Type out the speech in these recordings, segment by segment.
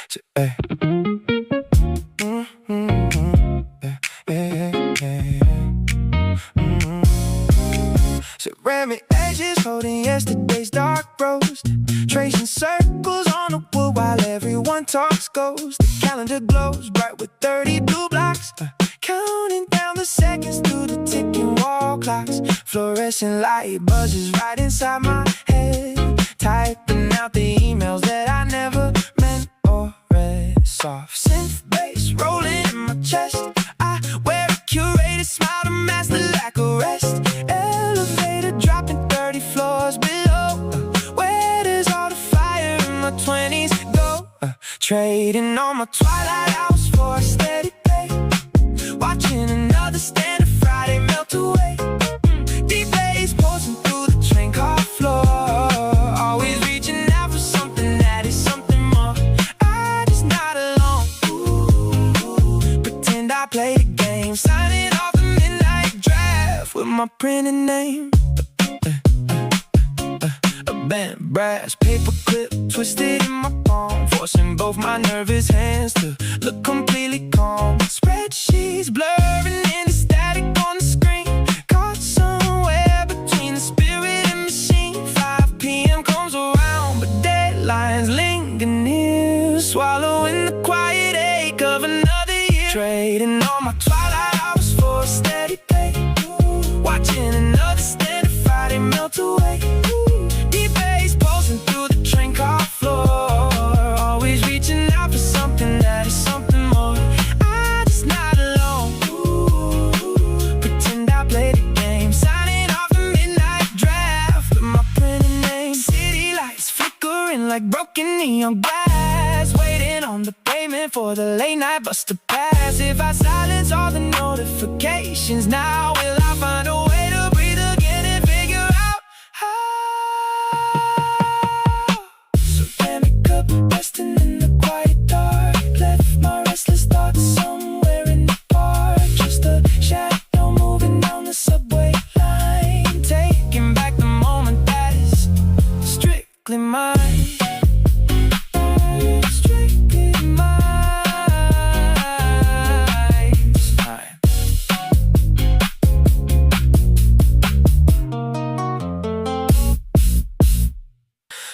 So, hey. Yeah, yeah, yeah, yeah. So ran me edges, holding yesterday's dark roast, tracing circles on the wood while everyone talks ghost. The calendar glows bright with 30 blue blocks, counting down the seconds through the ticking wall clocks. Fluorescent light buzzes right inside my head, typing out the emails that I never meant or read. Soft synth bass rolling in my chest, I wear a curated smile to mask the lack of rest. Elevator dropping 30 floors below, where does all the fire in my 20s go? Trading all my twilight hours for a steady pay, watching another standard Friday melt away. Deep haze pulsing through the train car floor, always reaching out for something that is something more. I just nod along, pretend I play the game, signing off the midnight draft with my printed name. A bent brass paper clip twisted in my palm, forcing both my nervous hands to look completely calm. Spreadsheets blurring into static on the screen, caught somewhere between the spirit and machine. 5 p.m. comes around, but deadlines linger near, swallowing the quiet ache of another year. Trading all my twilight hours for a steady pay, watching another standard Friday melt away. Deep bass pulsing through the train car floor, always reaching out for something that is something more. I just nod along, pretend I play the game, signing off the midnight draft with my printed name. City lights flickering like broken neon glass, waiting on the pavement for the late night bus to pass. If I silence all the notifications now, will I find a way to breathe again and figure out how? Ceramic cup resting in the quiet dark, left my restless thoughts somewhere in the park. Just a shadow moving down the subway line, taking back the moment that is strictly mine. Strictly mine.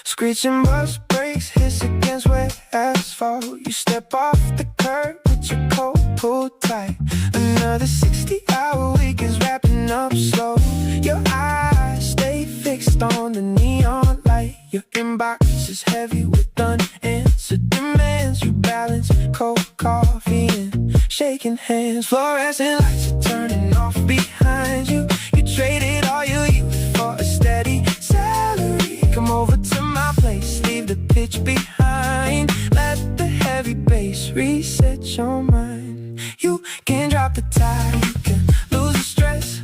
Screeching bus brakes hiss against wet asphalt. You step off the curb with your coat pulled tight. Another 60-hour week is wrapping up slow. Your eyes stay fixed on the neon light. Your inbox is heavy with unanswered demands. You balance cold coffee and shaking hands. Fluorescent lights are turning off behind you. You traded all your youth for a steady salary. Come over to my place, leave the pitch behind. Let the heavy bass reset your mind. You can drop the tide, you can lose the stress.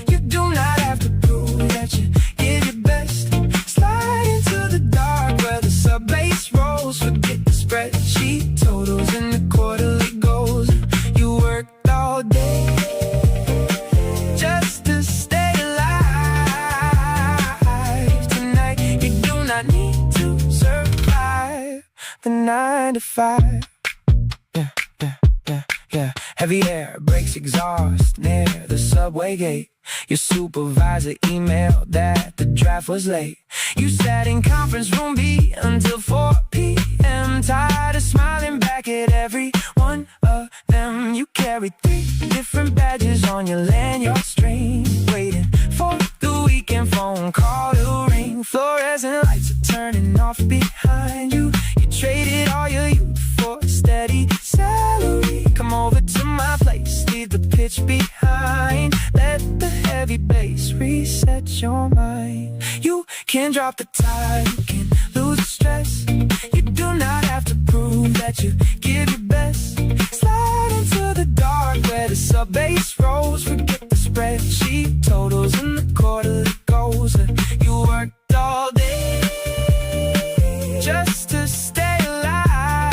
You do not have to prove that you give your best. Slide into the dark where the sub-bass rolls. Forget the spreadsheet totals and the quarterly goals. You worked all day just to stay alive. Tonight you do not need to survive the 9 to 5. Yeah, yeah, yeah, yeah. Heavy air breaks exhaust near the subway gate. Your supervisor emailed that the draft was late. You sat in conference room B until 4 p.m. Tired of smiling back at every one of them. You carried 3 different badges on your lanyard string, waiting for the weekend phone call to ring. Fluorescent lights are turning off behind you. You traded all your youth for a steady salary. Come over to my place, leave the pitch behind. Let the heavy bass reset your mind. You can drop the tide, you can lose the stress. You do not have to prove that you give your best. Slide into the dark where the sub-bass rolls. Forget the spreadsheet totals and the quarterly goals. You worked all day just to stay alive.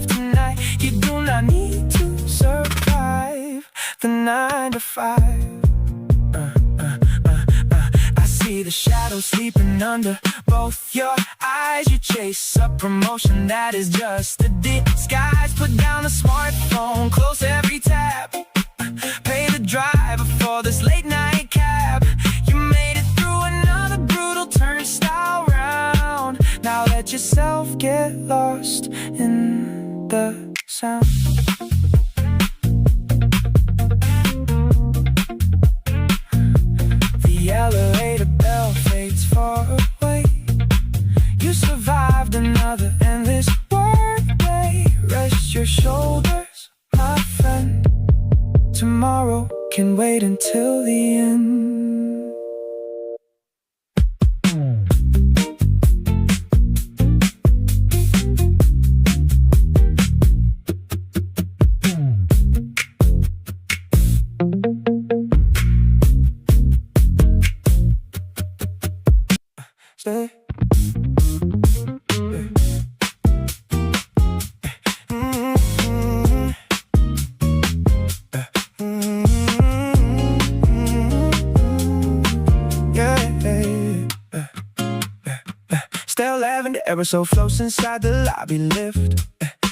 Tonight you do not need to survive the 9 to 5. I see the shadow sleeping under both your eyes. You chase a promotion that is just a disguise. Put down the smartphone, close every tab. Pay the driver for this late night cab. You made it through another brutal turnstile round. Now let yourself get lost in the sound. The elevator bell fades far away. You survived another endless workday. Rest your shoulders, my friend. Tomorrow can wait until the end. Stay. Stale lavender aerosol floats inside the lobby lift.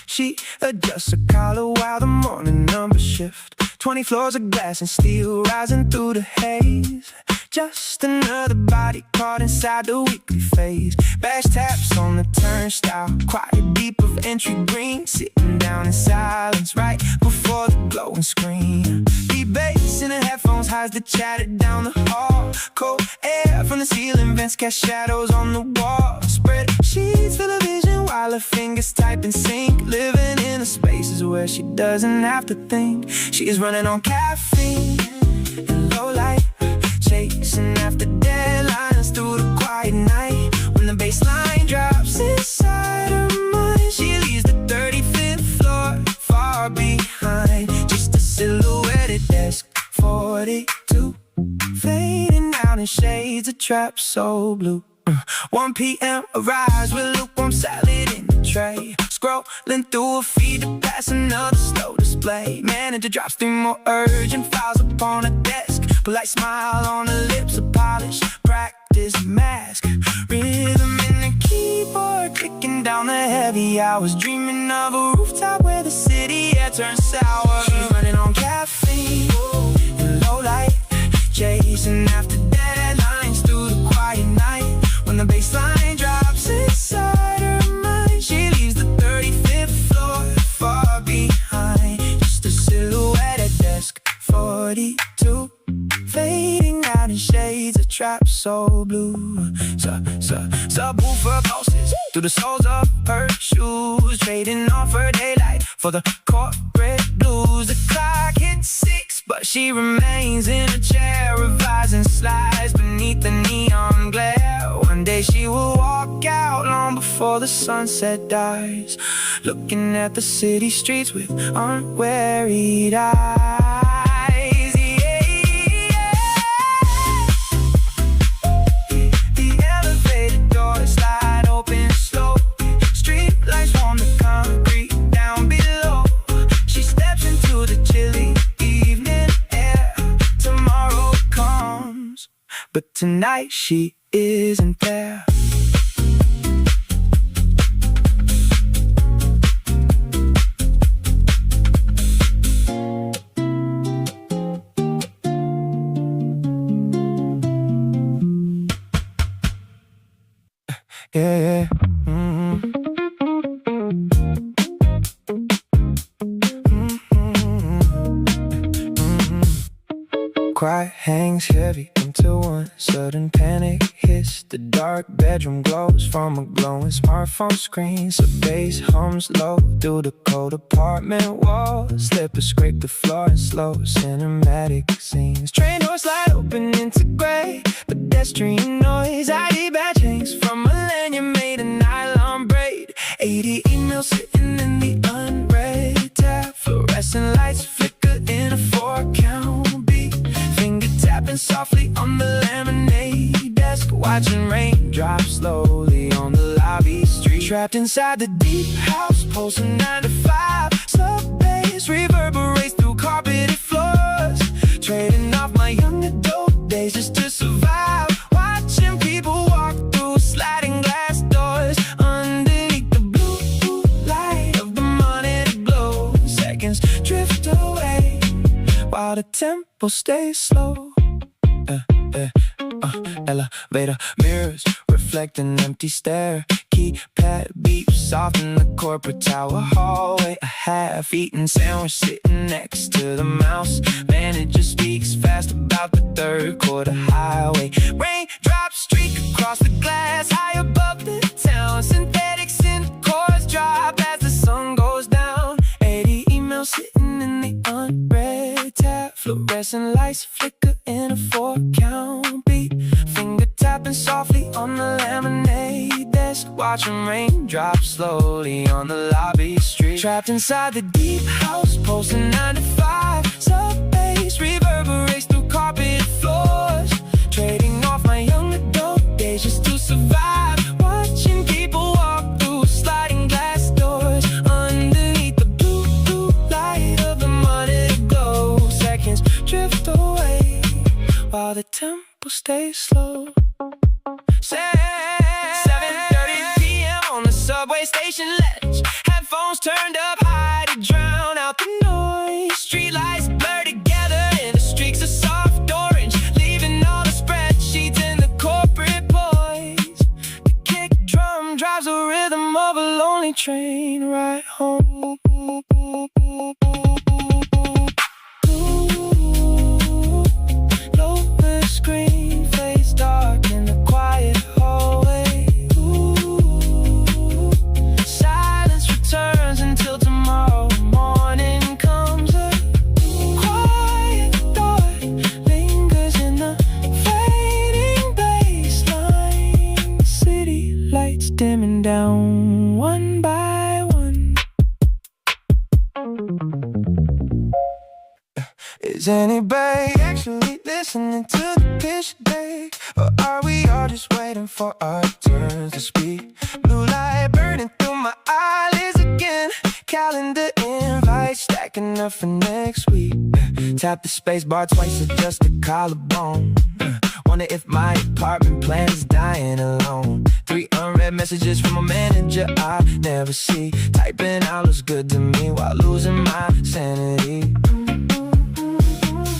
She adjusts her collar while the morning numbers shift. 20 floors of glass and steel rising through the haze. Just another body caught inside the weekly phase. Bash taps on the turnstile, quiet deep of entry green. Sitting down in silence right before the glowing screen. Deep bass in the headphones hides the chatter down the hall. Cold air from the ceiling vents cast shadows on the wall. Spread sheets for the vision while her fingers type in sync. Living in the spaces where she doesn't have to think. She is running on caffeine and low light, chasing after deadlines through the quiet night. When the bass line drops inside her mind, she leaves the 35th floor far behind. Just a silhouetted desk, 42, fading out in shades of trap soul blue. 1 p.m. arrives with lukewarm salad in the tray. Scrolling through a feed to pass another slow display. Manager drops 3 more urgent files upon a desk. Polite smile on her lips, a polished practice mask. Rhythm in the keyboard, clicking down the heavy hours. Dreaming of a rooftop where the city air turns sour. She's running on caffeine and low light, chasing after deadlines through the quiet night. When the bass line drops inside her mind, she leaves the 35th floor far behind. Just a silhouette at desk, 42, fading out in shades of trap soul blue. Subwoofer pulses through the soles of her shoes, trading off her daylight for the corporate blues. The clock hits 6, but she remains in a chair, revising slides beneath the neon glare. One day she will walk out long before the sunset dies, looking at the city streets with unwearied eyes. The elevator doors slide open slow. Street lights warm the concrete down below. She steps into the chilly evening air. Tomorrow comes, but tonight she isn't there. Yeah. Quiet hangs heavy until one sudden panic hits. The dark bedroom glows from a glowing smartphone screen. So bass hums low through the cold apartment walls. Slippers scrape the floor in slow cinematic scenes. Train doors slide open into gray, pedestrian noise. ID badge hangs from a lanyard made of nylon braid. 80 emails sitting in the unread tab. Fluorescent lights flicker in a 4-count beat. Finger tapping softly on the lemonade desk. Watching raindrops slowly on the lobby street. Trapped inside the deep house, pulsing 9 to 5. Slow bass reverberates through carpeted floors. Trading off my young adult days just to survive. Watching while the tempo stays slow. Elevator mirrors reflect an empty stare. Keypad beeps soft in the corporate tower hallway. A half-eaten sandwich sitting next to the mouse. Manager speaks fast about the third quarter highway. Raindrops streak across the glass high above the town. Synthetics in chorus drop as the sun goes down. 80 emails sitting in the unread tab. Fluorescent lights flicker in a 4-count beat. Finger tapping softly on the laminate desk. Watching raindrops slowly on the lobby street. Trapped inside the deep house, posting 9 to 5. Sub-bass reverberates through carpet floors. Trading off my young adult days just to survive. Watching people walk through sliding glass doors. Underneath the blue light of the monitor glow. Seconds drift away while the tempo stays slow. 7:30 p.m. on the subway station ledge. Headphones turned up high to drown out the noise. Streetlights blur together in the streaks of soft orange, leaving all the spreadsheets in the corporate boys. The kick drum drives the rhythm of a lonely train ride home. Lower screen fades dark in the quiet hallway. Silence returns until tomorrow morning comes. A quiet thought lingers in the fading baseline. City lights dimming down one by one. Is anybody actually listening to the pitch day? Or are we all just waiting for our turns to speak? Blue light burning through my eyelids again. Calendar invite stacking up for next week. Tap the space bar twice, adjust the collarbone. Wonder if my apartment plan is dying alone. 3 unread messages from a manager I never see. Typing out looks good to me while losing my sanity.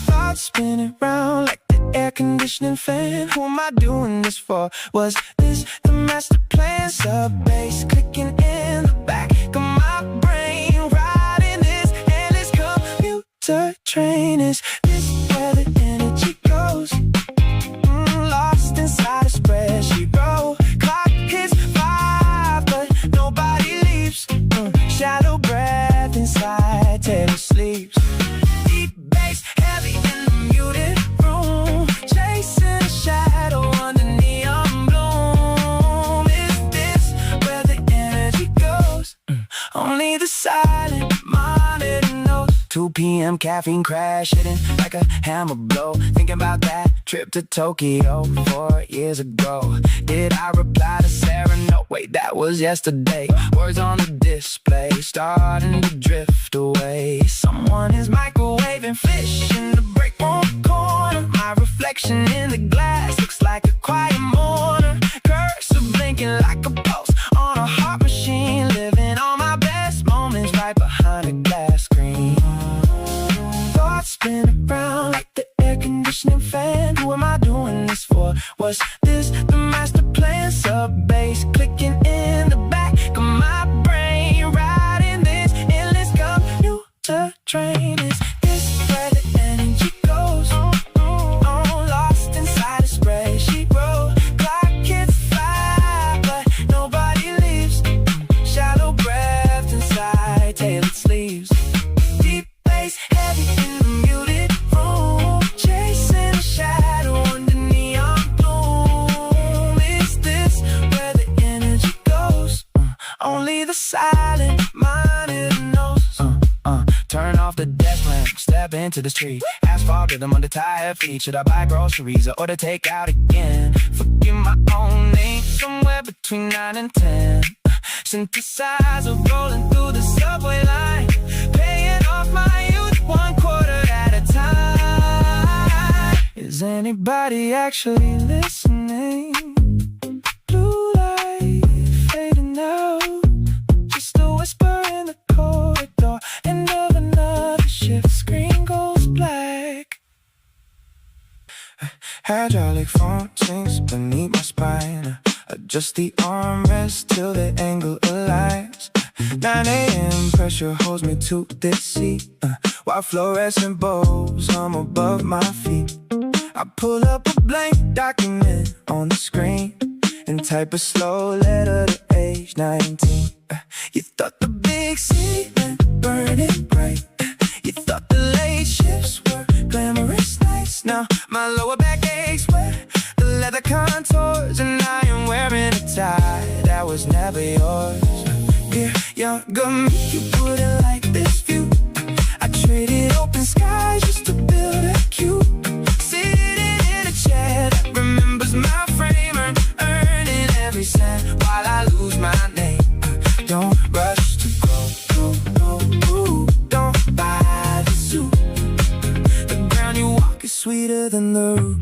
Thoughts spinning round like the air conditioning fan. Who am I doing this for? Was this the master plan? Sub-bass clicking in the back of my brain. Riding this endless commuter train. Is this where the energy goes? Lost inside a spreadsheet row. Clock hits 5 but nobody leaves. Shallow breath inside, Taylor sleeps. Deep bass heavy in the muted room. Chasing a shadow under neon bloom. Is this where the energy goes? Only the silent monitor knows. 2 p.m. caffeine crash hitting like a hammer blow. Thinking about that trip to Tokyo 4 years ago. Did I reply to Sarah? No, wait, that was yesterday. Words on the display starting to drift away. Someone is microwaving fish in the break room corner. My reflection in the glass looks like a quiet mourner. Cursor blinking like a pulse on a heart machine. Living all my best moments right behind a glass screen. Thoughts spin around like the air conditioning fan. Who am I doing this for? Was this the master plan? Sub-bass clicking in the back of my brain. Riding this endless commuter train. Is this where the energy goes? Lost inside a spreadsheet row. Clock hits 5 but nobody leaves. Shallow breath inside, tailored sleeves. Deep bass heavy in the muted room. Chasing a shadow under neon gloom. Is this where the energy goes? Only the silent monitor knows. Turn off the desk lamp, step into the street. Asphalt rhythm under tired feet. Should I buy groceries or order takeout again? Forgive my own name, somewhere between 9 and 10. Synthesizer rolling through the subway line. Paying off my youth 1/4 at a time. Is anybody actually listening? Blue light fading out. Just a whisper in the corridor. End of another shift, screen goes black. automatic phone sinks beneath my spine. Adjust the armrest till the angle aligns. 9 a.m. pressure holds me to this seat, while fluorescent bulbs hum above my feet. I pull up a blank document on the screen and type a slow letter to age 19. You thought the big city meant burning bright. You thought the late shifts were glamorous nights. Now my lower back aches where the leather contours, and I am wearing a tie that was never yours. Dear younger me, you wouldn't like this view. I traded open skies just to build a cube. Sitting in a chair that remembers my frame, earning every cent while I lose my name. Don't rush to go, don't buy the suit. The ground you walk is sweeter than the root.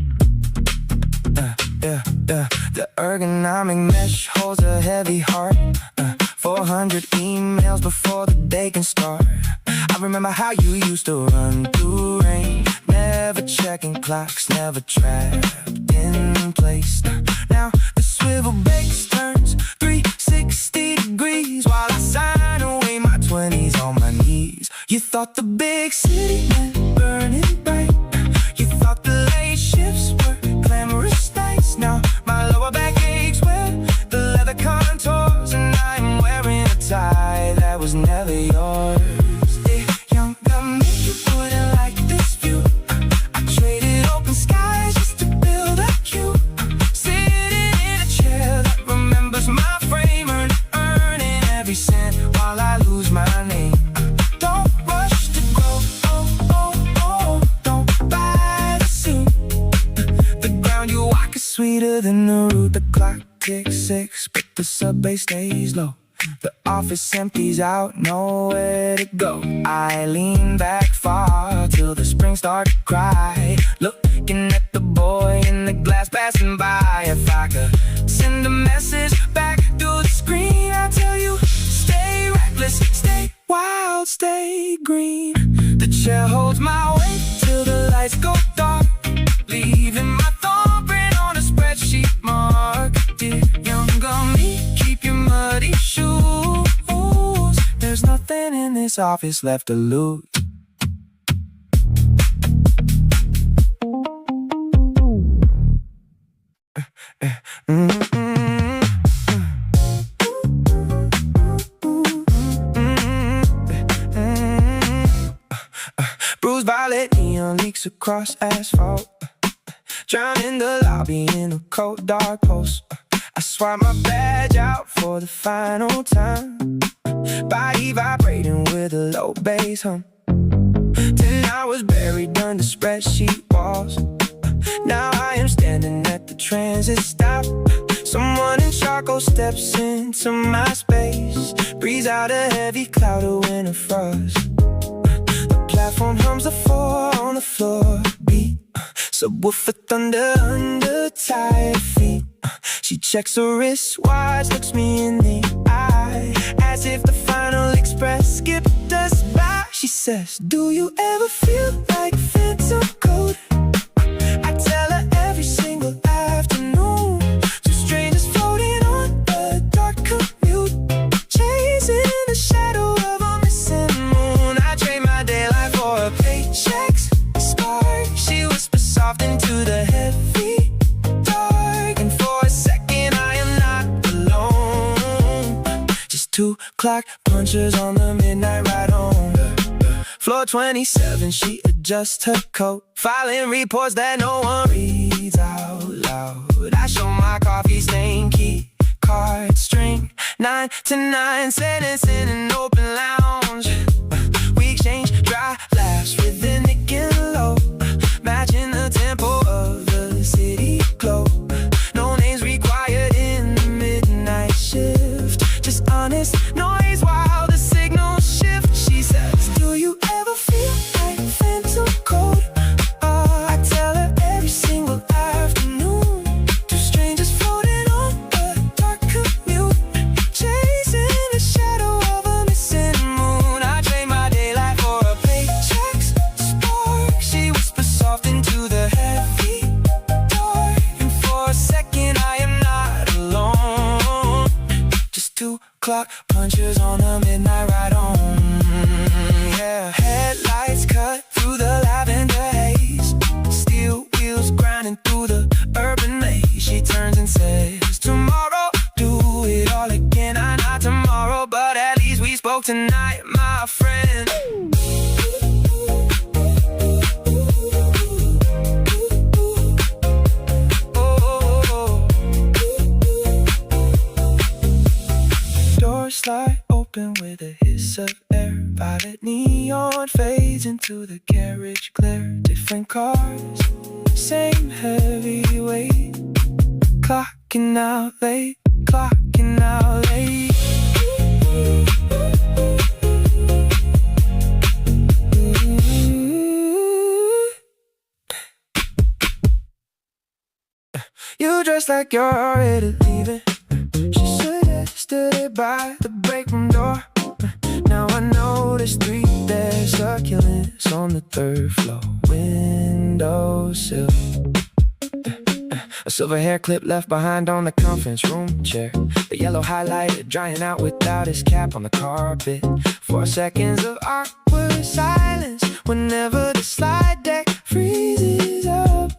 The ergonomic mesh holds a heavy heart. 400 emails before the day can start. I remember how you used to run through rain, never checking clocks, never trapped in place. Now the swivel base turns 360 degrees while I sign away my 20s on my knees. You thought the big city meant burning bright. You thought the late shifts were glamorous nights. Now my lower back aches where the leather contours, and I'm wearing a tie that was never yours. Hey, younger me, you wouldn't like this view. I traded open skies just to build a cube. Sitting in a chair that remembers my frame, earning every cent while I lose my name. Don't rush to go, don't buy the suit. The ground you walk is sweeter than the root. The clock ticks 6, but the subway stays low. The office empties out, nowhere to go. I lean back far till the springs start to cry, looking at the boy in the glass passing by. If I could send a message back through the screen, I'll tell you, stay reckless, stay wild, stay green. The chair holds my weight till the lights go dark, leaving my thumbprint on a spreadsheet mark. Dear younger me, keep your muddy shoes. There's nothing in this office left to lose. Bruised violet neon leaks across asphalt, drown in the lobby in a cold dark post. I swipe my badge out for the final time, body vibrating with a low bass hum. 10 hours buried under spreadsheet walls. Now I am standing at the transit stop. Someone in charcoal steps into my space, breathes out a heavy cloud of winter frost. The platform hums the 4 on the floor beat, subwoofer thunder under tired feet. She checks her wristwatch, looks me in the eye, as if the final express skipped us by. She says, do you ever feel like phantom code? I tell her every single afternoon. Two strangers floating on a dark commute, chasing the shadow of a missing moon. I trade my daylight for a paycheck's spark. She whispers soft into the heavy dark, and for a second I am not alone. Just 2 clock punchers on the midnight ride home. Floor 27, she adjusts her coat, filing reports that no one reads out loud. I show my coffee stain key card string, 9 to 9 sentence in an open lounge. We exchange dry laughs with the Nick and low, matching the tempo of the city glow. No names required in the midnight shift, just honest noise while the signals shift. She says, do you ever feel like phantom code? I tell her every single afternoon. Two strangers floating on a dark commute, chasing the shadow of a adventures on the midnight ride home. Yeah, headlights cut through the lavender haze, steel wheels grinding through the urban maze. She turns and says, tomorrow, do it all again. Not tomorrow, but at least we spoke tonight, my friend. Doors slide open with a hiss of air. Violet neon fades into the carriage glare. Different cars, same heavy weight. Clocking out late, clocking out late. You dress like you're already leaving. She suggested it by the break room door. Now I notice 3 bare succulents on the 3rd floor windowsill. A silver hair clip left behind on the conference room chair. The yellow highlighter drying out without his cap on the carpet. 4 seconds of awkward silence whenever the slide deck freezes up.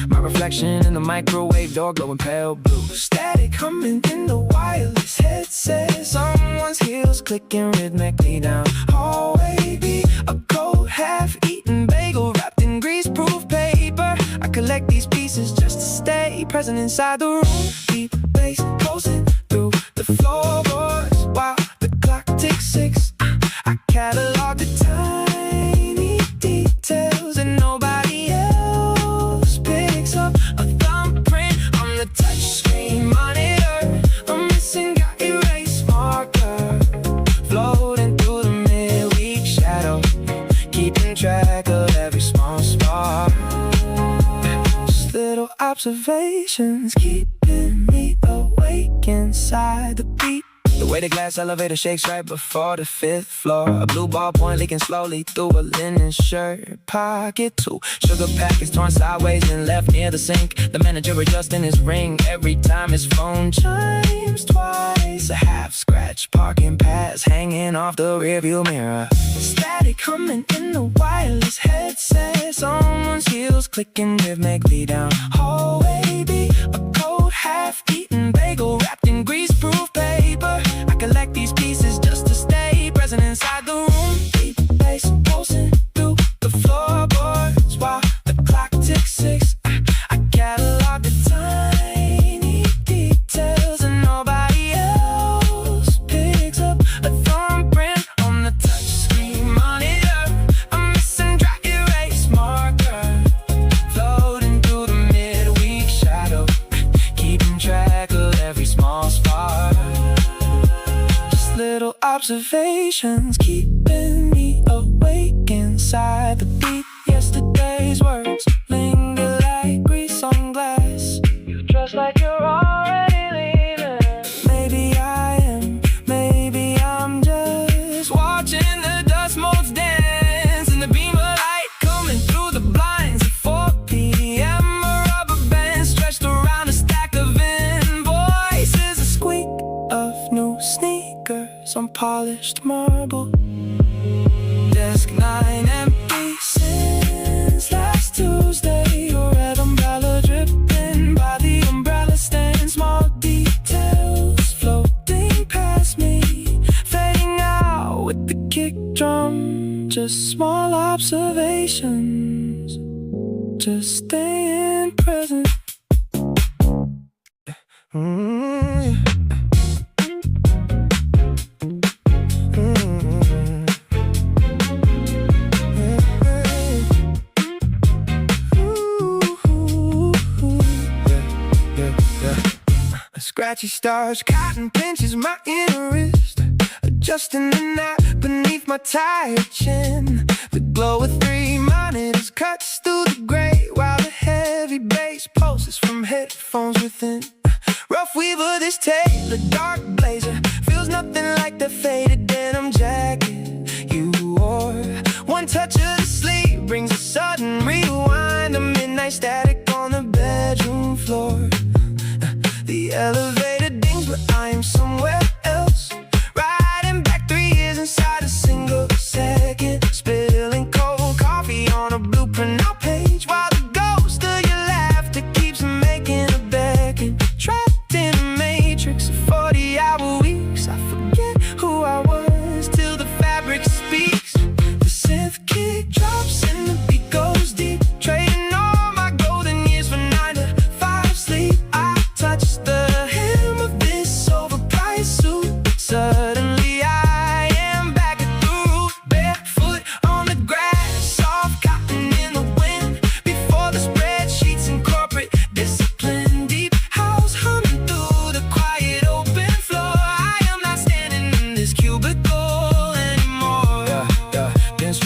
My reflection in the microwave door glowing pale blue. Static humming in the wireless headset. Someone's heels clicking rhythmically down hallway B. A cold half-eaten bagel wrapped in greaseproof paper. I collect these pieces just to stay present inside the room. Deep bass pulsing through the floorboards while the clock ticks 6. I catalog the tiny details and nobody else picks up. A thumbprint on the touchscreen monitor, a missing got erase marker floating through the midweek shadow, keeping track of every small spark. Just little observations keeping me awake inside the beat. The way the glass elevator shakes right before the 5th floor. A blue ballpoint leaking slowly through a linen shirt pocket. 2 sugar packets torn sideways and left near the sink. The manager adjusting his ring every time his phone chimes twice. A half-scratch parking pass hanging off the rearview mirror. Static humming in the wireless headset. Someone's heels clicking rhythmically down hallway B. A cold half-eaten bagel wrapped in greaseproof paper. I collect these pieces just to stay present inside the room. Deep bass pulsing through the floorboards while the clock ticks 6. I catalog the tiny details and nobody else picks up. A thumbprint on the touchscreen monitor, a missing dry erase marker floating through the midweek shadow, keeping track of every small spark. Little observations keeping me awake inside the beat. Yesterday's words linger like grease on glass. You dress like you're already leaving. Maybe I am, maybe I'm just watching the dust motes dance in the beam of light coming through the blinds at 4 p.m. A rubber band stretched around a stack of invoices. A squeak of new sneakers on polished marble. Desk 9 empty since last Tuesday. Your red umbrella dripping by the umbrella stand. Small details floating past me, fading out with the kick drum. Just small observations, just staying present. Scratchy stars, cotton pinches my inner wrist, adjusting the knot beneath my tired chin. The glow of 3 monitors cuts through the gray, while the heavy bass pulses from headphones within. Rough weaver, this tailored dark blazer feels nothing like the faded denim jacket you wore. One touch of the sleeve brings a sudden rewind. A midnight static on the bedroom floor. The elevator dings, but I am somewhere else, right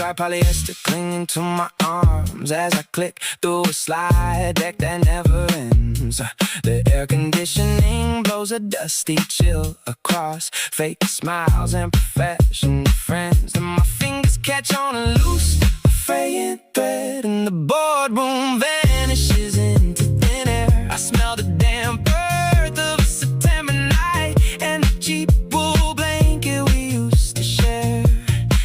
dry polyester clinging to my arms as I click through a slide deck that never ends. The air conditioning blows a dusty chill across fake smiles and professional friends, and my fingers catch on a loose, fraying thread, and the boardroom vanishes into thin air. I smell the damp earth of a September night and the cheap wool blanket we used to share.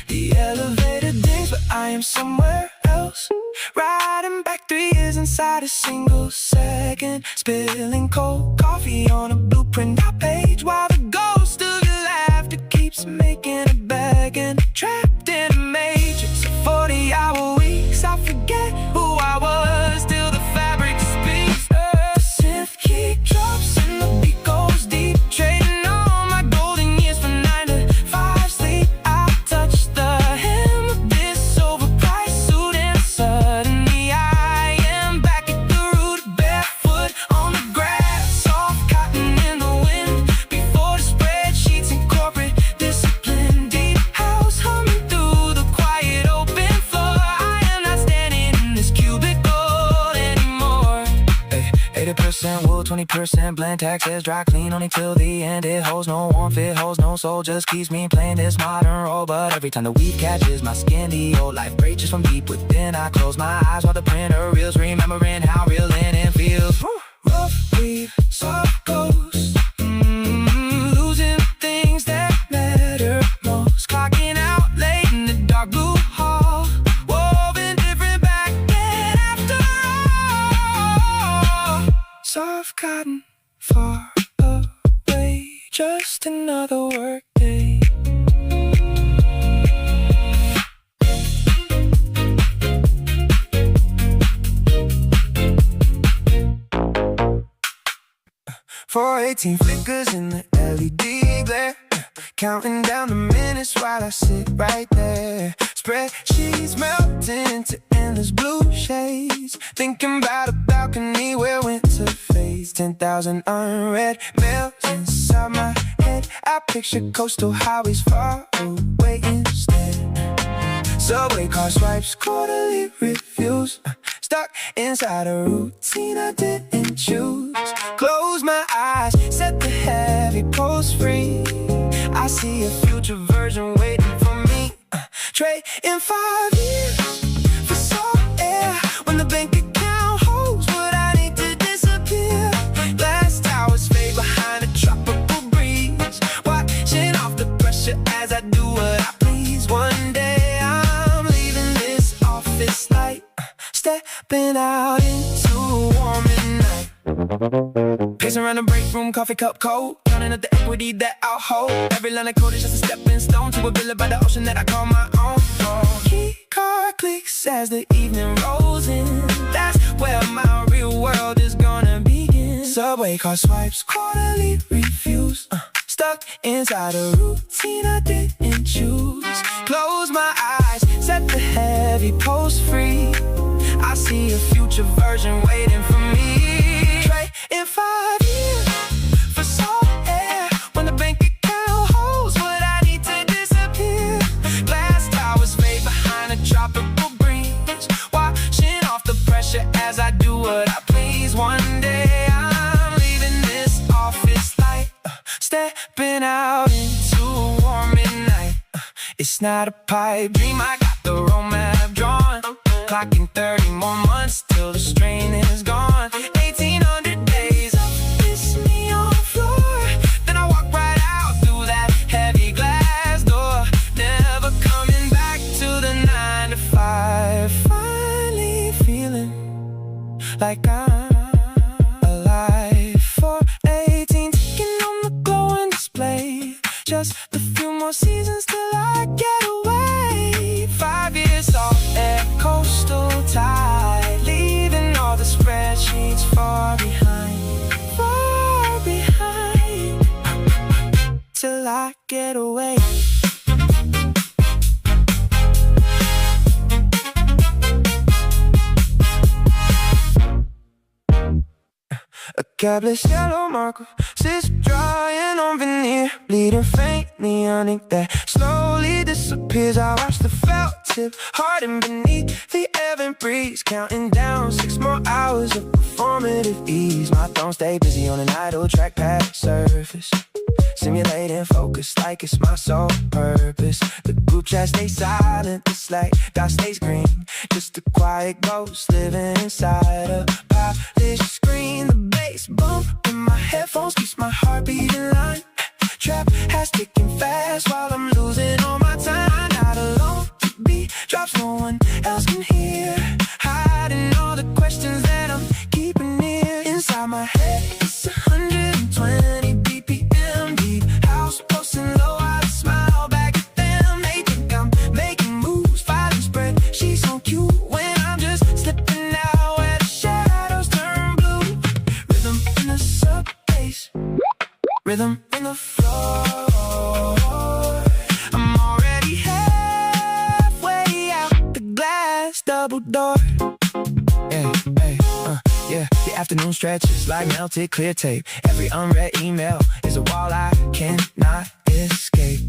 The elevator dings, but I am somewhere else, riding back 3 years inside a single second, spilling cold coffee on a blueprint page, while the ghost of your laughter keeps making it back, and trapped in a matrix of 40-hour weeks. I forget who I was till the fabric speaks. The synth kick drops and the beat goes deep, trading all my golden years for 9 to 5 sleep. I touch the hem of this overpriced suit, and suddenly I am back at the root, barefoot on the grass, soft cotton in the wind, before the spreadsheets and corporate discipline. Deep house humming through the quiet open floor. I am not standing in this cubicle anymore. 80% wool, 20% blend, taxes dry clean only till the end. It holds no warmth, it holds no soul, just keeps me playing this modern role. But every time the weave catches my skin, the old life breaks from deep within. I close my eyes while the printer reels, remembering how real linen feels. Rough weave, soft ghost, losing things that matter most. Clocking out late in the dark blue hall, woven different back then after all. Soft cotton, far away, just another work day. For 18 flickers in the LED glare, counting down the minutes while I sit right there. Spreadsheets melting into endless blue shades, thinking about a balcony where winter fades. 10,000 unread mails inside my head. I picture coastal highways far away instead. Subway car swipes, quarterly reviews, stuck inside a routine I didn't choose. Close my eyes, set the heavy post free. I see a future version waiting for me. Trade in 5 years for salt air, when the bank account holds what I need to disappear. Glass towers fade behind a tropical breeze, watching off the pressure as I do what I please. One day I'm leaving this office light, stepping out into a warm night. Pacing around the break room, coffee cup cold, counting up the equity that I'll hold. Every line of code is just a stepping stone to a villa by the ocean that I call my own. Key card clicks as the evening rolls in. That's where my real world is gonna begin. Subway car swipes, quarterly reviews, stuck inside a routine I didn't choose. Close my eyes, set the heavy post free. I see a future version waiting for me. Trade in 5 years for salt air, when the bank account holds what I need to disappear. Glass towers fade behind a tropical breeze, washing off the pressure as I do what I please. One day I'm leaving this office light, stepping out into a warm midnight. It's not a pipe dream, I got the roadmap drawn. Clocking 30 more months till the strain is gone. 1,800 days of this neon floor, then I walk right out through that heavy glass door. Never coming back to the 9 to 5. Finally feeling like I'm alive. 418 ticking on the glowing display, just a few more seasons till I get away. 5 years off air, coastal tide, leaving all the spreadsheets far behind, till I get away. A cabless yellow marker sits drying on veneer, bleeding faintly on ink that slowly disappears. I watch the felt fingertip, hardened beneath the ever breeze, counting down 6 more hours of performative ease. My thumb stay busy on an idle trackpad surface, simulating focus like it's my sole purpose. The group chat stays silent, the Slack dot stays green, just a quiet ghost living inside a polished screen. The bass bump in my headphones keeps my heartbeat in line. Trap has ticking fast while I'm losing all my time. Not alone to be drops no one else can hear, hiding all the questions that I'm keeping near. Inside my head it's 120 BPM, deep house posting low. I smile back at them. They think I'm making moves, filing spread. She's so cute when I'm just slipping out where the shadows turn blue. Rhythm in the sub bass, rhythm in the floor. I'm already halfway out the glass double door. Hey, hey, yeah. The afternoon stretches like melted clear tape. Every unread email is a wall I cannot escape.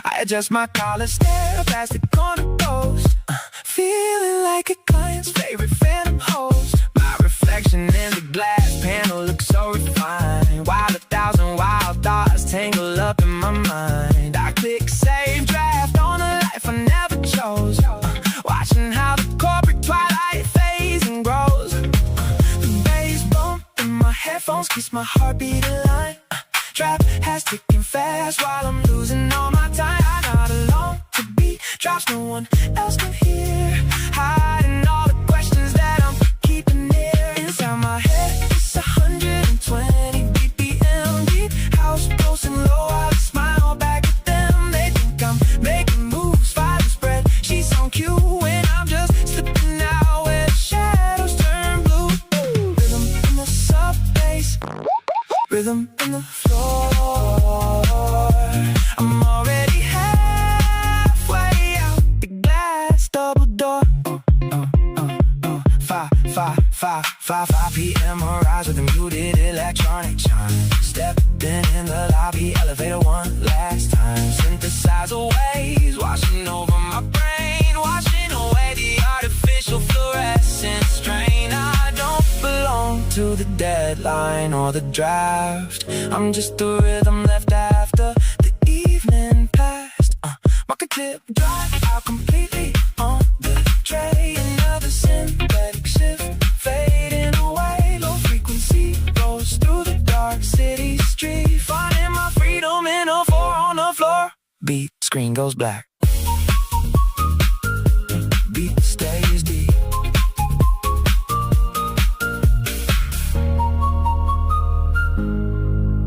I adjust my collar, stare past the corner post, feeling like a client's favorite phantom host. My reflection in the glass panel looks so refined, while 1,000 wild thoughts tangle up in my mind. I click save draft on a life I never chose, watching how the corporate twilight fades and grows. The bass bump in my headphones keeps my heartbeat aligned. Trap has ticking fast while I'm losing all my time. I'm not alone to be drops no one else can hear, hiding all the questions that I'm keeping near. Inside my head it's 120 BPM, deep house posting low. I smile back at them. They think I'm making moves, filing spread. She's so cute when I'm just slipping out where the shadows turn blue. Rhythm in the sub bass, rhythm in the floor. I'm already halfway out the glass double door. 5 p.m. arrives with a muted electronic chime. Stepping in the lobby, elevator one last time. Synthesizer waves washing over my brain, washing away the artificial fluorescent strain. I don't belong to the deadline or the draft. I'm just the rhythm left after the evening passed. Mark a tip, drive out completely on the tray. Another synthetic shift, fading away. Low frequency goes through the dark city street, finding my freedom in a 4 on the floor. Beat, screen goes black. Beat stays deep.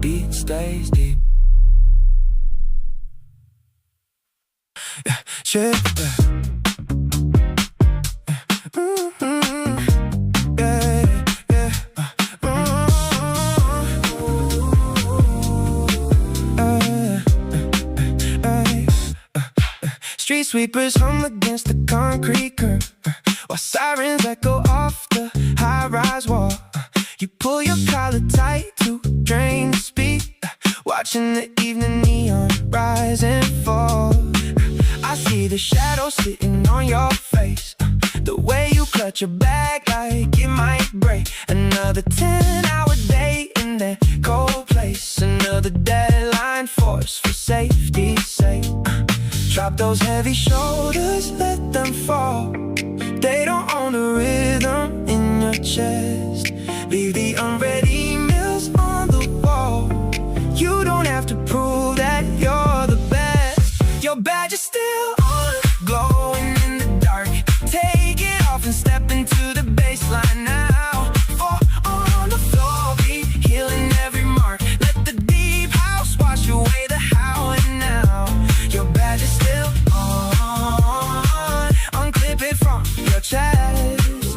Beat stays deep. Shit. Street sweepers hum against the concrete curb, while sirens echo off the high-rise wall. You pull your collar tight to drain the speed, watching the evening neon rise and fall. I see the shadows sitting on your face, the way you clutch your bag like it might break. Another 10-hour day in that cold place, another deadline force for safety's sake. Drop those heavy shoulders, let them fall. They don't own the rhythm in your chest. Leave the unread emails on the wall. You don't have to prove that you're the best. Your badge is still on, glowing in the dark. Take it off and step into the baseline now. 4 on the floor, beat healing every mark. Let the deep house wash away the how and now. Your badge is still on, unclip it from your chest.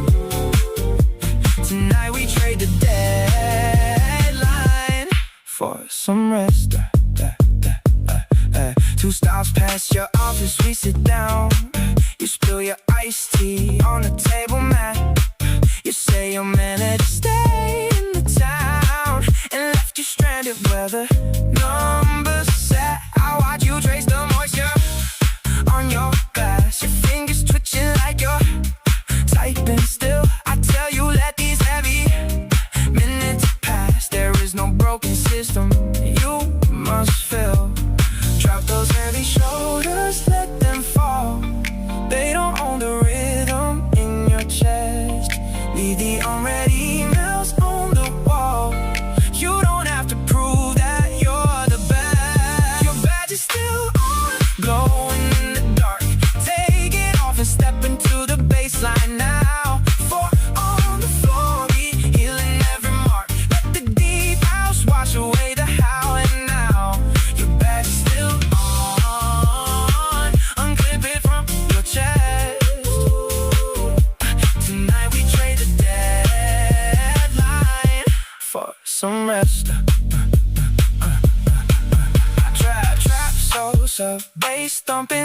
Tonight we trade the deadline for some rest. 2 stops past your office, we sit down. You spill your iced tea on the table mat. You say your manager stayed in the town and left you stranded where the numbers sat. I watch you trace the moisture on your glass. Your fingers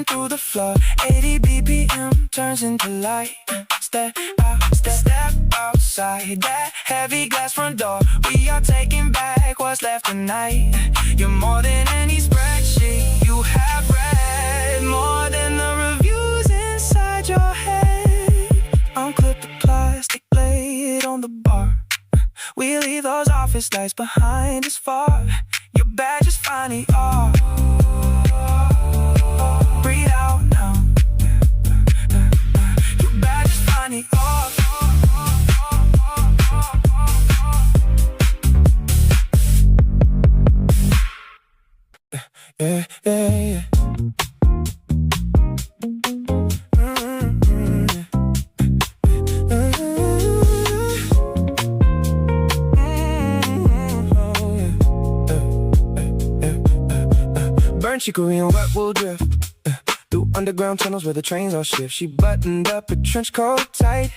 moving through the floor. 80 BPM turns into light. Step outside that heavy glass front door. We are taking back what's left tonight. You're more than any spreadsheet you have read, more than the reviews inside your head. Unclip the plastic, lay it on the bar. We leave those office lights behind us far. Your badge is finally off. Breathe out now. Your badge is finally off. Yeah, yeah, yeah. Burnt chicory and wet wool drift through underground tunnels where the trains all shift. She buttoned up her trench coat tight,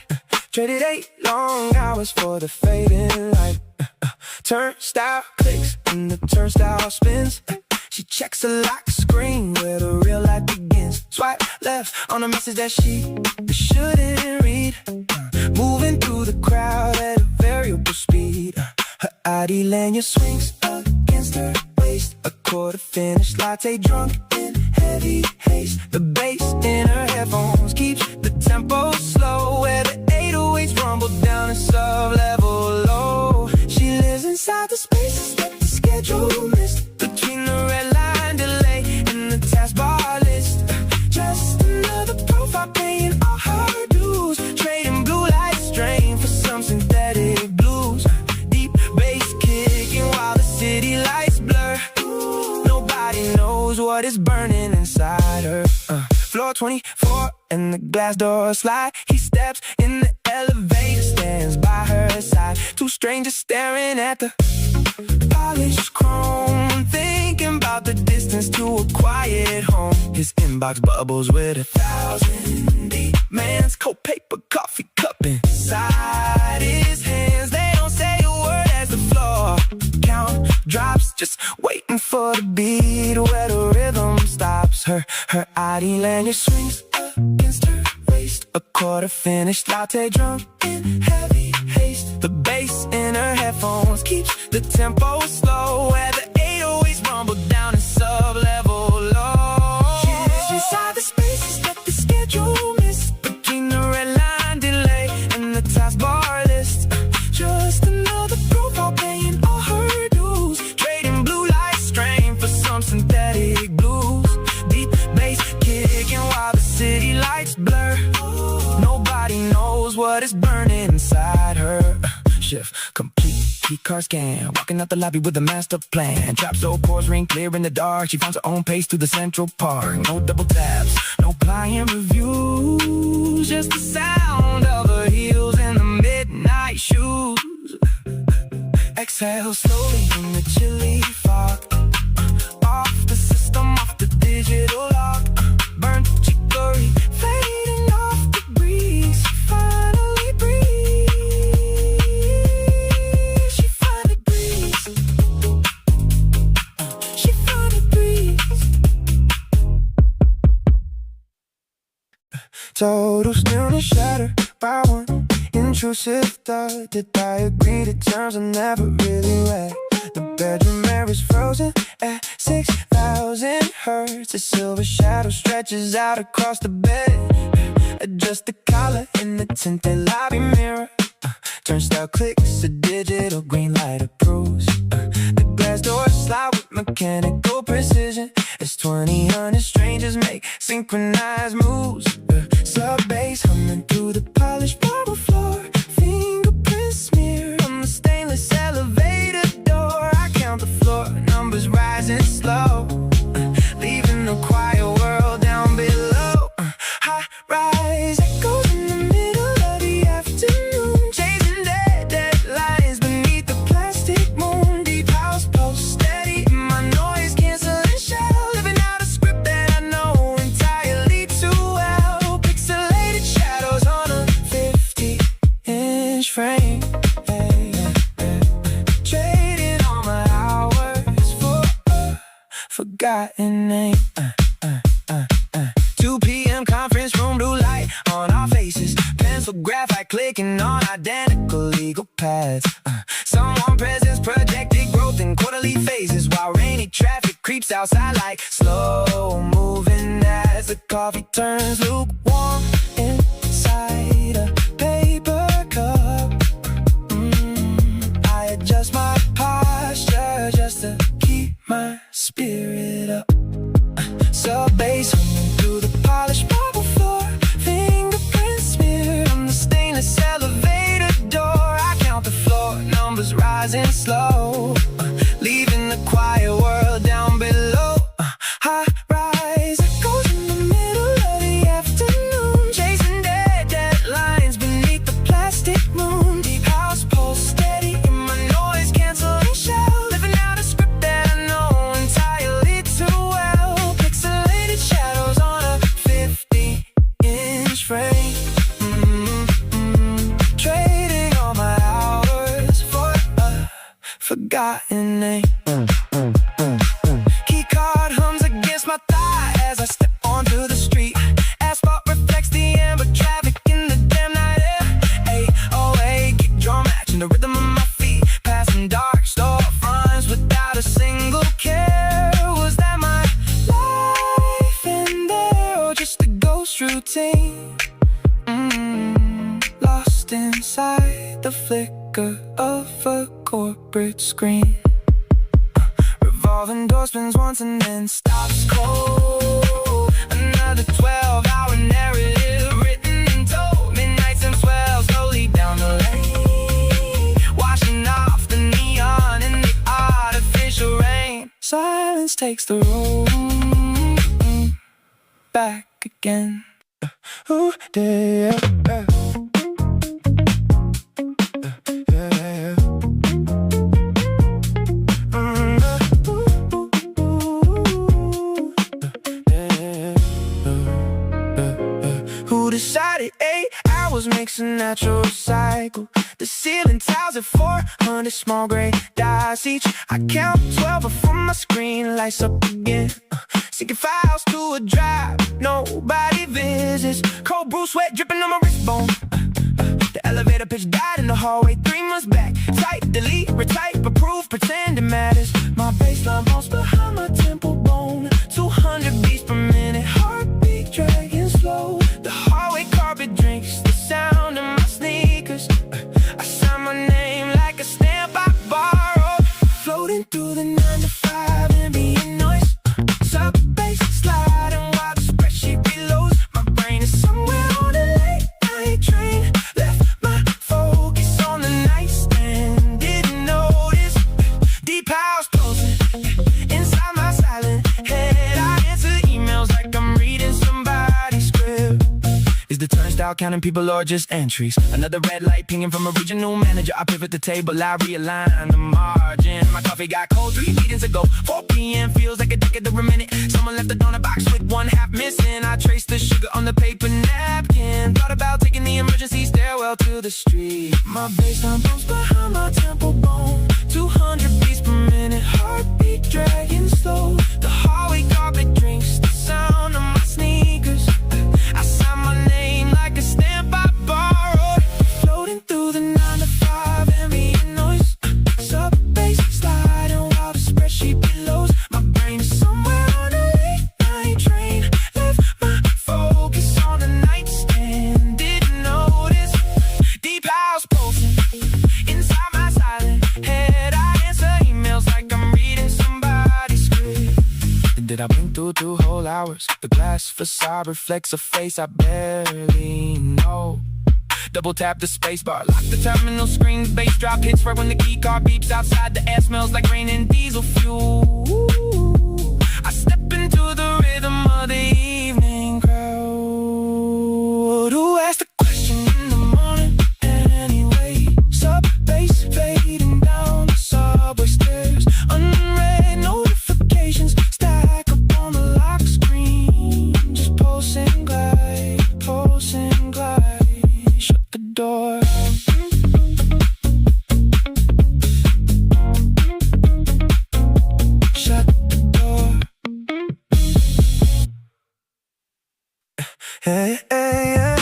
traded 8 long hours for the fading light. Turnstile clicks and the turnstile spins. She checks the lock screen where the real life begins. Swipe left on a message that she shouldn't read. Moving through the crowd at a variable speed. Her ID lanyard swings against her waist. A quarter finished latte drunk in heavy haste. The bass in her headphones keeps the tempo slow, where the 808s rumble down a sub-level low. She lives inside the spaces that the schedule missed, between the red line delay and the taskbar list. Just another profile paying all her dues, trading blue light strain for some synthetic blues. Deep bass kicking while the city lights blur. Nobody knows what is burning inside her. Floor 24 and the glass doors slide. He steps in the elevator, stands by her side. Two strangers staring at the polished chrome, thinking about the distance to a quiet home. His inbox bubbles with 1,000 demands. Cold paper, coffee cup inside his hands. They don't say a word as the floor count drops, just waiting for the beat where the rhythm stops. Her ID lanyard swings against her waist. A quarter finished latte drunk in heavy haste. The bass in her headphones keeps the tempo slow, where the 808s rumble down in sub-level low. She lives inside the spaces that the schedule missed, between the red line delay and the taskbar list. Just another profile paying all her dues, trading blue light strain for some synthetic blues. Deep bass kicking while the city lights blur. Nobody knows what is burning inside her. Shift complete, key card scan. Walking out the lobby with a master plan. Drop so chords ring clear in the dark. She finds her own pace through the central park. No double taps, no client reviews, just the sound of her heels in the midnight shoes. Exhale slowly in the chilly fog. Off the system, off the digital lock. Burnt chicory fading off the breeze. She finally breathes. She finally breathes. She finally breathes. Total stillness shattered by one intrusive thought. Did I agree to terms I never really read? The bedroom air is frozen at 6,000 hertz. A silver shadow stretches out across the bed. Adjust the collar in the tinted lobby mirror. Turnstile clicks, a digital green light approves. The glass doors slide with mechanical precision as 2,000 strangers make synchronized moves. Sub bass humming through the polished marble floor. Fingerprints smear on the stainless elevator door. I count the floor numbers rising slow, leaving the quiet world down below. High rise echoes in the middle of the afternoon, chasing deadlines beneath the plastic moon. Deep house pulse steady in my noise canceling shell, living out a script that I know entirely too well. Pixelated shadows on a 50 graphite clicking on identical legal paths. Someone presents projected growth in quarterly phases, while rainy traffic creeps outside like slow moving as the coffee turns lukewarm inside a paper cup. I adjust my posture just to keep my spirit up. Subway swinging through the polished marble floor, fingerprints smeared on the stainless elevator door. I count the floor numbers rising slow, leaving the quiet world down below. High rise echoes in the middle of the afternoon, chasing deadlines beneath the plastic moon. Deep house pulse steady in my noise canceling shell, living out a script that I know entirely too well. Pixelated shadows on a 50-inch frame. Trading all my hours for a forgotten name. Keycard hums against my thigh as I step onto the street. Asphalt reflects the amber traffic in the damn night air. AOA kick drum matching the rhythm of my feet, passing dark storefronts without a single care. Was that my life in there, or just a ghost routine? Lost inside the flicker of a corporate screen. Revolving door spins once and then stops cold. Another 12-hour narrative written and told. Midnights and swell slowly down the lane, washing off the neon in the artificial rain. Silence takes the room back again. Ooh, yeah. Who decided 8 hours makes a natural cycle? The ceiling tiles at 400 small gray dice each. I count 12 from my screen, lights up again. Sinking files to a drive nobody visits. Cold brew sweat dripping on my wristbone. The elevator pitch died in the hallway 3 months back. Type, delete, retype, approve, pretend it matters. My baseline bounce behind my temple bone. 200 beats per minute, heartbeat dragging slow. The hallway carpet drinks the sound of my sneakers. I sign my name like a stamp I borrowed. Floating through the 9 to 5 ambient noise. Sub-bass sliding while the spreadsheet reloads. My brain is somewhere on a late night train. Left my focus on the nightstand, didn't notice. Deep house pulsing inside my silent head. I answer emails like I'm reading somebody's script. Is the turnstile counting people or just entries? Another red light pinging from a regional manager. I pivot the table, I realign the margin. My coffee got cold 3 meetings ago. 4 p.m. feels like a decade of a minute. Someone left a donut box with 1/2 missing. I traced the sugar on the paper napkin. Thought about taking the emergency stairwell to the street. My baseline bumps behind my temple bone. 200 beats per minute, heartbeat dragging slow. The hallway carpet drinks the sound of my sneakers. I sign my name like a stamp I borrowed. Floating through the 9 to 5 ambient noise. Sub-bass sliding while the spreadsheet reloads. My brain is somewhere on a late night train. Left my focus on the nightstand, didn't notice. Deep house pulsing inside my silent head. I answer emails like I'm reading somebody's script. Did I blink through 2 whole hours? The glass facade reflects a face I barely know. Double tap the space bar, lock the terminal screen. The bass drop hits right when the key card beeps outside. The air smells like rain and diesel fuel. I step into the rhythm of the evening crowd. Who asked the question in the morning anyway? Sub-bass fading down the subway stairs. Unread notifications stack up on the lock screen. Just pulse and glide, pulse and glide. Shut the door. Shut the door. Hey, hey, hey.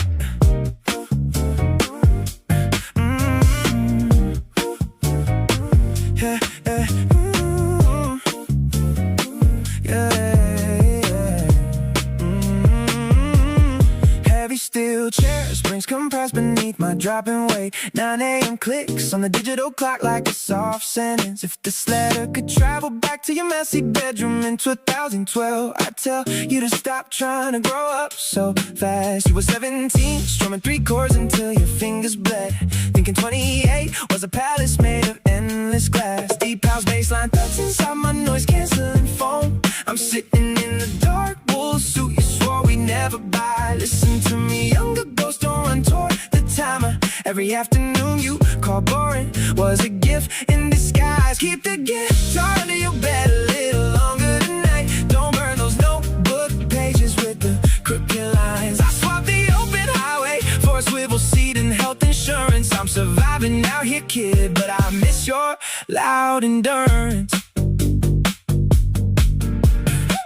steel chair, springs compressed beneath my dropping weight. 9 a.m. clicks on the digital clock like a soft sentence. If this letter could travel back to your messy bedroom in 2012, I'd tell you to stop trying to grow up so fast. You were 17, strumming 3 chords until your fingers bled, thinking 28 was a palace made of endless glass. Deep house bassline thuds inside my noise-canceling phone. I'm sitting in the dark wool suit you swore we'd never buy. Listen to me, younger ghost, don't run toward the timer. Every afternoon you call boring was a gift in disguise. Keep the guitar under your bed a little longer tonight. Don't burn those notebook pages with the crooked lines. I swapped the open highway for a swivel seat and health insurance. I'm surviving out here, kid, but I miss your loud endurance.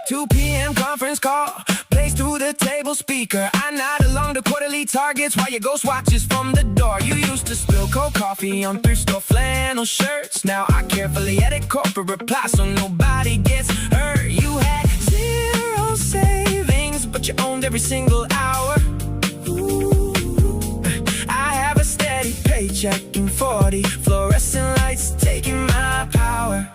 2 p.m. conference call plays through the table speaker. I nod along the quarterly targets while your ghost watches from the door. You used to spill cold coffee on thrift-store flannel shirts. Now I carefully edit corporate replies so nobody gets hurt. You had 0 savings, but you owned every single hour. Ooh. I have a steady paycheck and 40 fluorescent lights taking my power.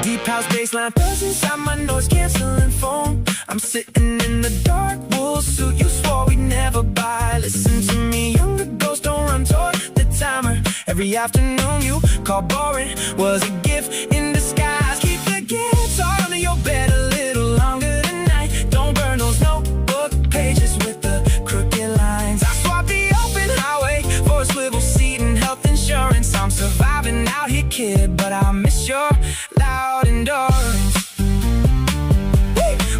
Deep house bassline buzz inside my noise-canceling phone. I'm sitting in the dark wool suit you swore we'd never buy. Listen to me, younger ghost, don't run toward the timer. Every afternoon you call boring was a gift in disguise. Keep the guitar under your bed a little longer tonight. Don't burn those notebook pages with the crooked lines. I swapped the open highway for a swivel seat and health insurance. I'm surviving out here, kid, but I miss your loud endurance.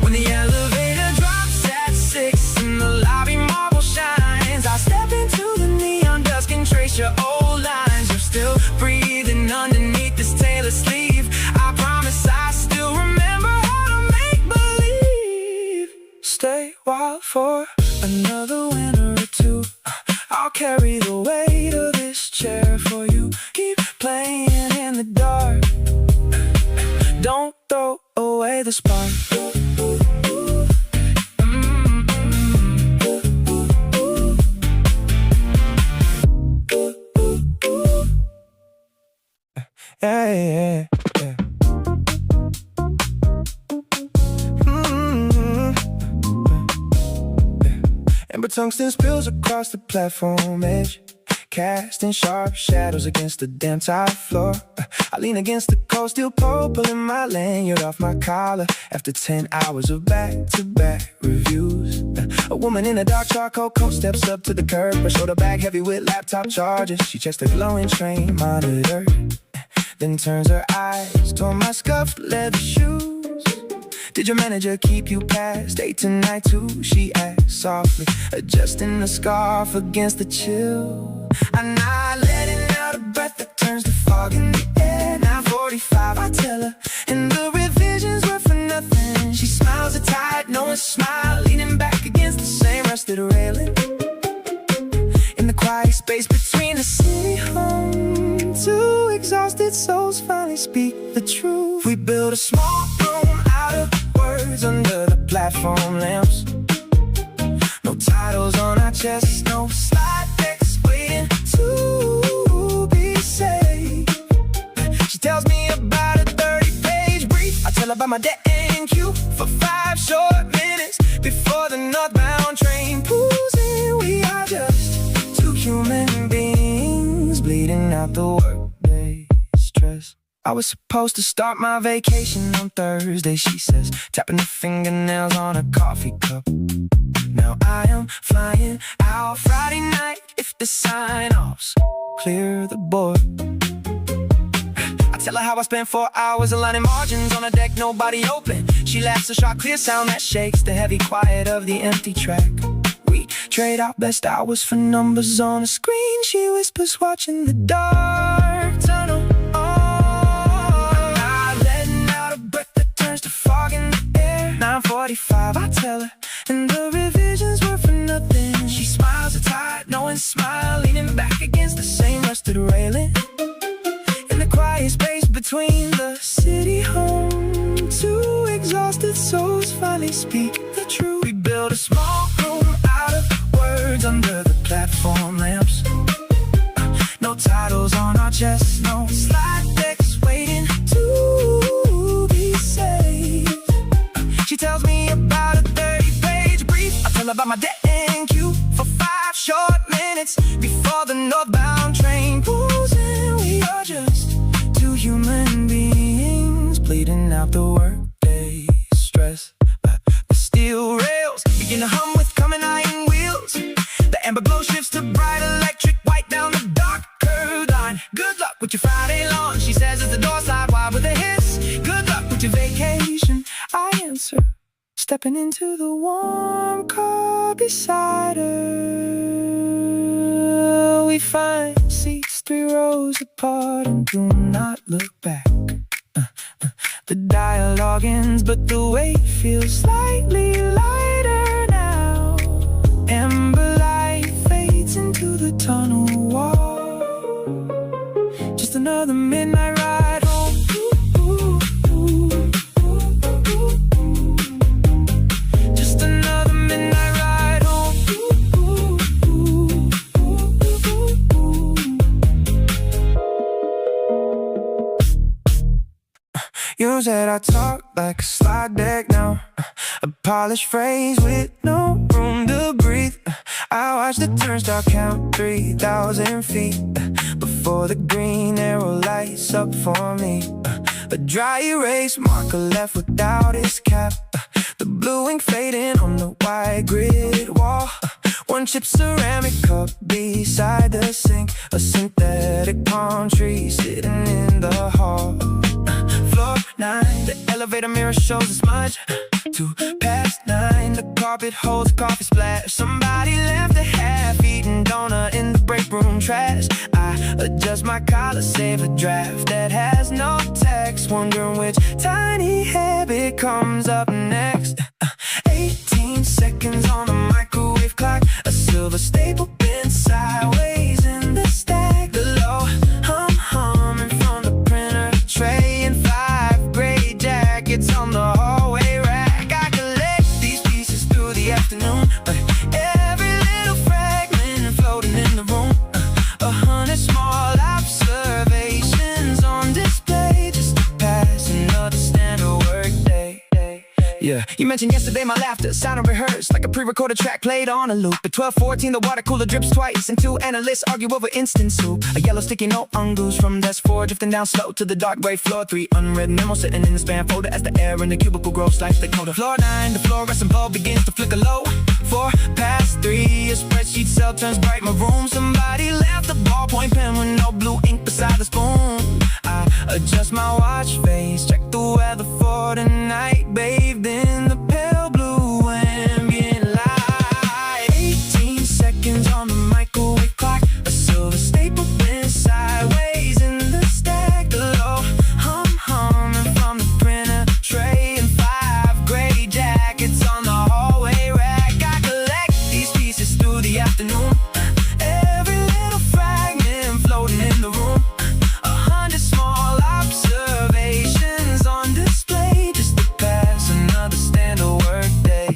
When the elevator drops at 6 and the lobby marble shines, I step into the neon dusk and trace your old lines. You're still breathing underneath this tailor sleeve. I promise I still remember how to make believe. Stay wild for another winter or two. I'll carry the weight of this chair for you. Keep playing in the dark. Don't throw away the spark. Yeah, yeah, yeah. Amber tungsten spills across the platform edge, casting sharp shadows against the damn tile floor. I lean against the cold steel pole, pulling my lanyard off my collar. After 10 hours of back-to-back reviews, a woman in a dark charcoal coat steps up to the curb, her shoulder bag heavy with laptop charges. She checks the glowing train monitor, then turns her eyes toward my scuffed leather shoes. Did your manager keep you past 8 tonight too? She asked softly, adjusting the scarf against the chill. I'm not letting out a breath that turns to fog in the air. 9:45, I tell her, and the revisions were for nothing. She smiles a tight, knowing smile, leaning back against the same rusted railing. In the quiet space between the city home, 2 exhausted souls finally speak the truth. We built a small room out of words under the platform lamps. No titles on our chests, no slide decks waiting to be saved. She tells me about a 30-page brief. I tell her about my debt and queue for 5 short minutes before the northbound train pulls in. We are just 2 human beings bleeding out the workday stress. I was supposed to start my vacation on Thursday, she says, tapping the fingernails on a coffee cup. Now I am flying out Friday night if the sign-offs clear the board. I tell her how I spent 4 hours aligning margins on a deck nobody open. She laughs, a sharp clear sound that shakes the heavy quiet of the empty track. We trade our best hours for numbers on a screen, she whispers, watching the dark tunnel. Fog in the air, 9:45, I tell her, and the revisions were for nothing. She smiles a tight, knowing smile, leaning back against the same rusted railing. In the quiet space between the city home, 2 exhausted souls finally speak the truth. We built a small room platform lamps. No titles on our chests, no slide decks waiting to be saved. She tells me about a 30-page brief. I tell her about my debt and queue for 5 short minutes before the northbound train pulls in. We are just 2 human beings bleeding out the workday stress. The steel rails begin to hum with coming iron wheels. The amber glow shifts to bright electric white down the dark curved line. Good luck with your Friday launch, she says as the door slide wide with a hiss. Good luck with your vacation, I answer, stepping into the warm car beside her. We find seats 3 rows apart and do not look back. The dialogue ends, but the weight feels slightly lighter now. Amber light fades into the tunnel wall. Just another midnight ride home. Just another midnight ride home. You said I talk like a slide deck now, a polished phrase with no room to breathe. I watch the turnstile count 3,000 feet before the green arrow lights up for me. A dry erase marker left without its cap, the blue ink fading on the white grid wall. 1 chipped ceramic cup beside the sink, a synthetic palm tree sitting in the hall. Floor 9, the elevator mirror shows a smudge. 9:02, the carpet holds a coffee splash. Somebody left a half-eaten donut in the break room trash. I adjust my collar, save a draft that has no text, wondering which tiny habit comes up next. 18 seconds on the microwave clock, a silver staple bent sideways in the stack. The low humming from the printer tray and 5 gray jackets on the hallway rack. I collect these pieces through the afternoon, every little fragment floating in the room. 100 small observations on display just to pass another standard work day. Yeah, you mentioned yesterday my laughter sounded rehearsed like a pre-recorded track played on a loop. At 12:14 the water cooler drips twice and 2 analysts argue over instant soup. A yellow sticky note ungoos from desk 4, drifting down slow to the dark gray floor. 3 unread memos sitting in the spam folder as the air in the cubicle grows slightly colder. Floor 9, the fluorescent bulb begins to flicker low. 3:04, a spreadsheet cell turns bright maroon. Somebody left a ballpoint pen with no blue ink beside the spoon. I adjust my watch face, check the weather for tonight, bathed in the pale blue ambient light. 18 seconds on the microwave clock, a silver staple bent sideways in the stack. The low humming from the printer tray and 5 gray jackets on the hallway rack. I collect these pieces through the afternoon, every little fragment floating in the room. 100 small observations on display just to pass another standard work day.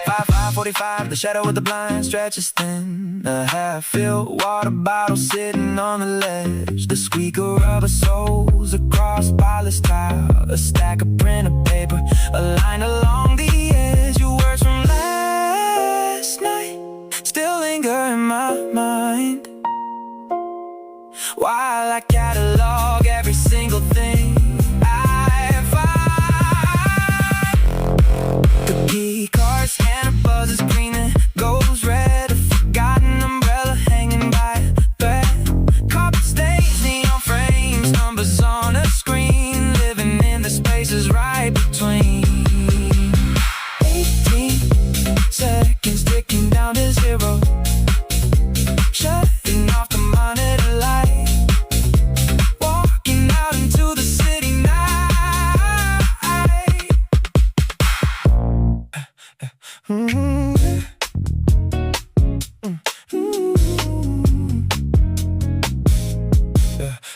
5:45, the shadow of the blind stretches thin. A half-filled water bottle sitting on the ledge. The squeak of rubber soles across polished tile. A stack of printer paper aligned along the edge. Your words from last night still linger in my mind, while I catalog every single thing I find. The key cards and a buzzer's green and goes red. A forgotten umbrella hanging by a thread. Carpet stains, neon frames, numbers on a screen, living in the spaces right between. 18 seconds ticking down to 0, shutting off the monitor light, walking out into the city night.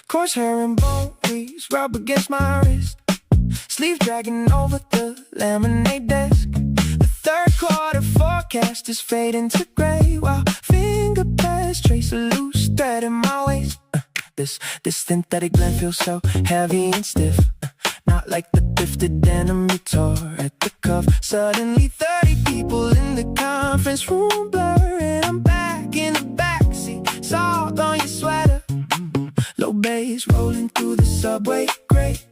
Crosshair and bone weaves rub against my wrist, sleeves dragging over the laminate desk. The third quarter forecast is fading to gray while chest, trace a loose thread in my waist. This synthetic blend feels so heavy and stiff, not like the thrifted denim you tore at the cuff. Suddenly 30 people in the conference room blur, and I'm back in the backseat, salt on your sweater. Low bass rolling through the subway grate,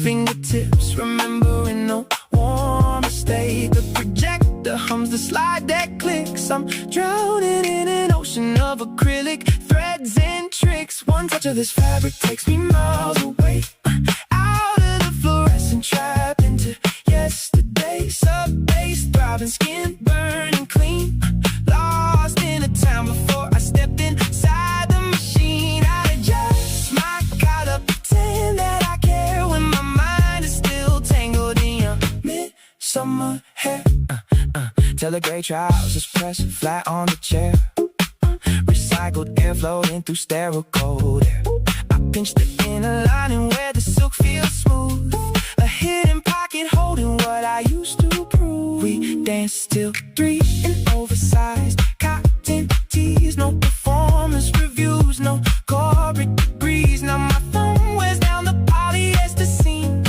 fingertips remembering no warm mistake. The projector hums, the slide deck clicks. I'm drowning in an ocean of acrylic threads and tricks. One touch of this fabric takes me miles away, out of the fluorescent trap into yesterday. Sub bass throbbing, skin burning clean, lost in a town before I stepped inside the machine. I adjust my collar, pretend that I care when my mind is still tangled in your midsummer hair. Till the gray trousers press flat on the chair, recycled air flowing through sterile cold air. I pinched the inner lining where the silk feels smooth, a hidden pocket holding what I used to prove. We danced till 3 in oversized cotton tees, no performance reviews, no corporate degrees. Now my phone wears down the polyester scene,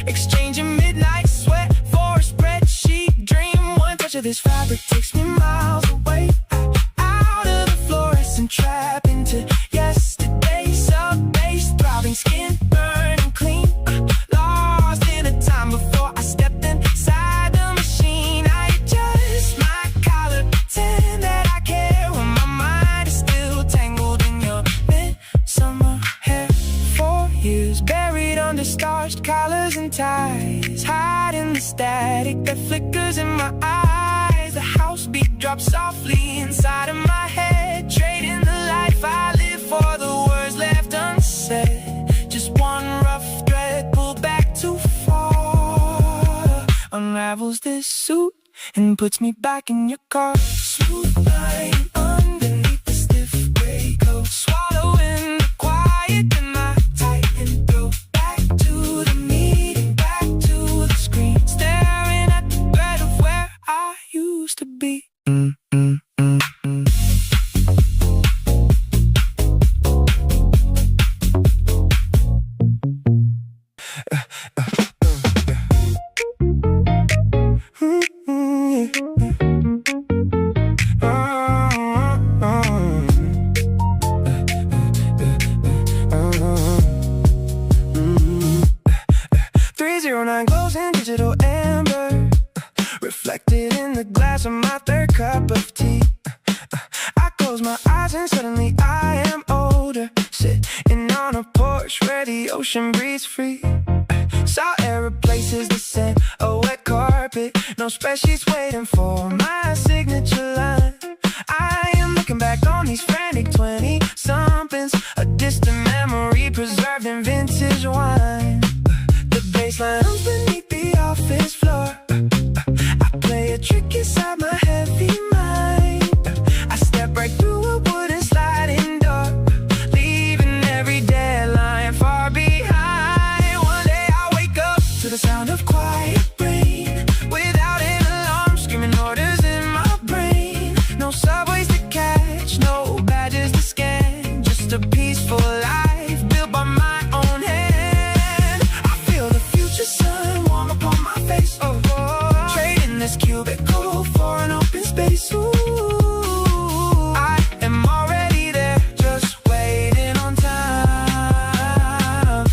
exchanging midnight sweat for a spreadsheet dream. One touch of this fabric takes me miles away, out of the fluorescent trap into yesterday. Sub bass throbbing, skin burning clean, lost in a time before I stepped inside the machine. I adjust my collar, pretend that I care when my mind is still tangled in your midsummer hair. 4 years buried under starched collars and ties, hiding the static that flickers in my eyes. The house beat drops softly inside of my head, trading the life I live for the words left unsaid. Just one rough thread pulled back too far unravels this suit and puts me back in your car. Smooth line underneath the stiff gray coat, swallowing the quiet in my tightened throat. Back to the meeting, back to the screen, staring at the thread of where I used to be. Glows in digital amber, reflected in the glass of my third cup of tea. I close my eyes and suddenly I am older, sitting on a porch where the ocean breathes free. Salt air replaces the scent, a wet carpet, no spreadsheets waiting for my signature line. I am looking back on these frantic 20-somethings, a distant memory preserved in vintage wine. The baseline hums beneath the office floor, I play a trick inside my heavy mind. I step right through a wooden sliding door, leaving every deadline far behind. One day I'll wake up to the sound of quiet rain, without an alarm, screaming orders in my brain. No subways to catch, no badges to scan, just a peaceful life built by my own hand. I feel the future sun warm upon my face, trading this cubicle for an open space. Ooh, I am already there, just waiting on time.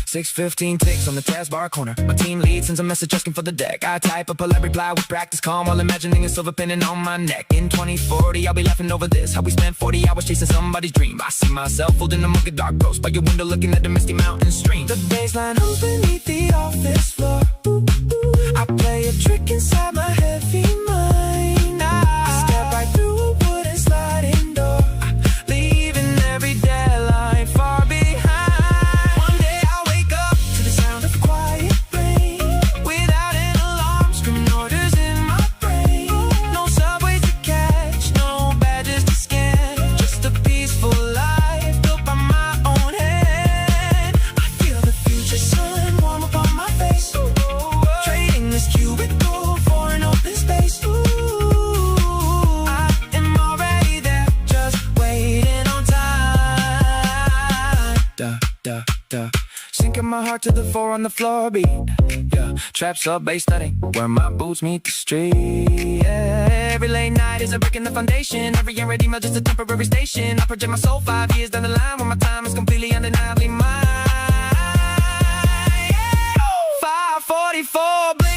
6:15 ticks on the taskbar corner. My team lead sends a message asking for the deck. I type a polite reply with practice calm, while imagining a silver pinning on my neck. In 2040, I'll be laughing over this, how we spent 40 hours chasing somebody's dream. I see myself holding a mug of dark roast by your window, looking at the misty mountain stream. The baseline hums beneath the office floor, I play a trick inside my heavy mind. I step right through a wooden sliding door, leaving every deadline far behind. One day I'll wake up to the sound of quiet rain, without an alarm, screaming orders in my brain. No subways to catch, no badges to scan, just a peaceful life built by my own hand. I feel the future sun warm upon my face, trading dark to the 4 on the floor beat. Yeah, trap sub bass thudding where my boots meet the street. Yeah, every late night is a brick in the foundation. Every young ready just a temporary station. I project my soul 5 years down the line when my time is completely undeniably mine. 544.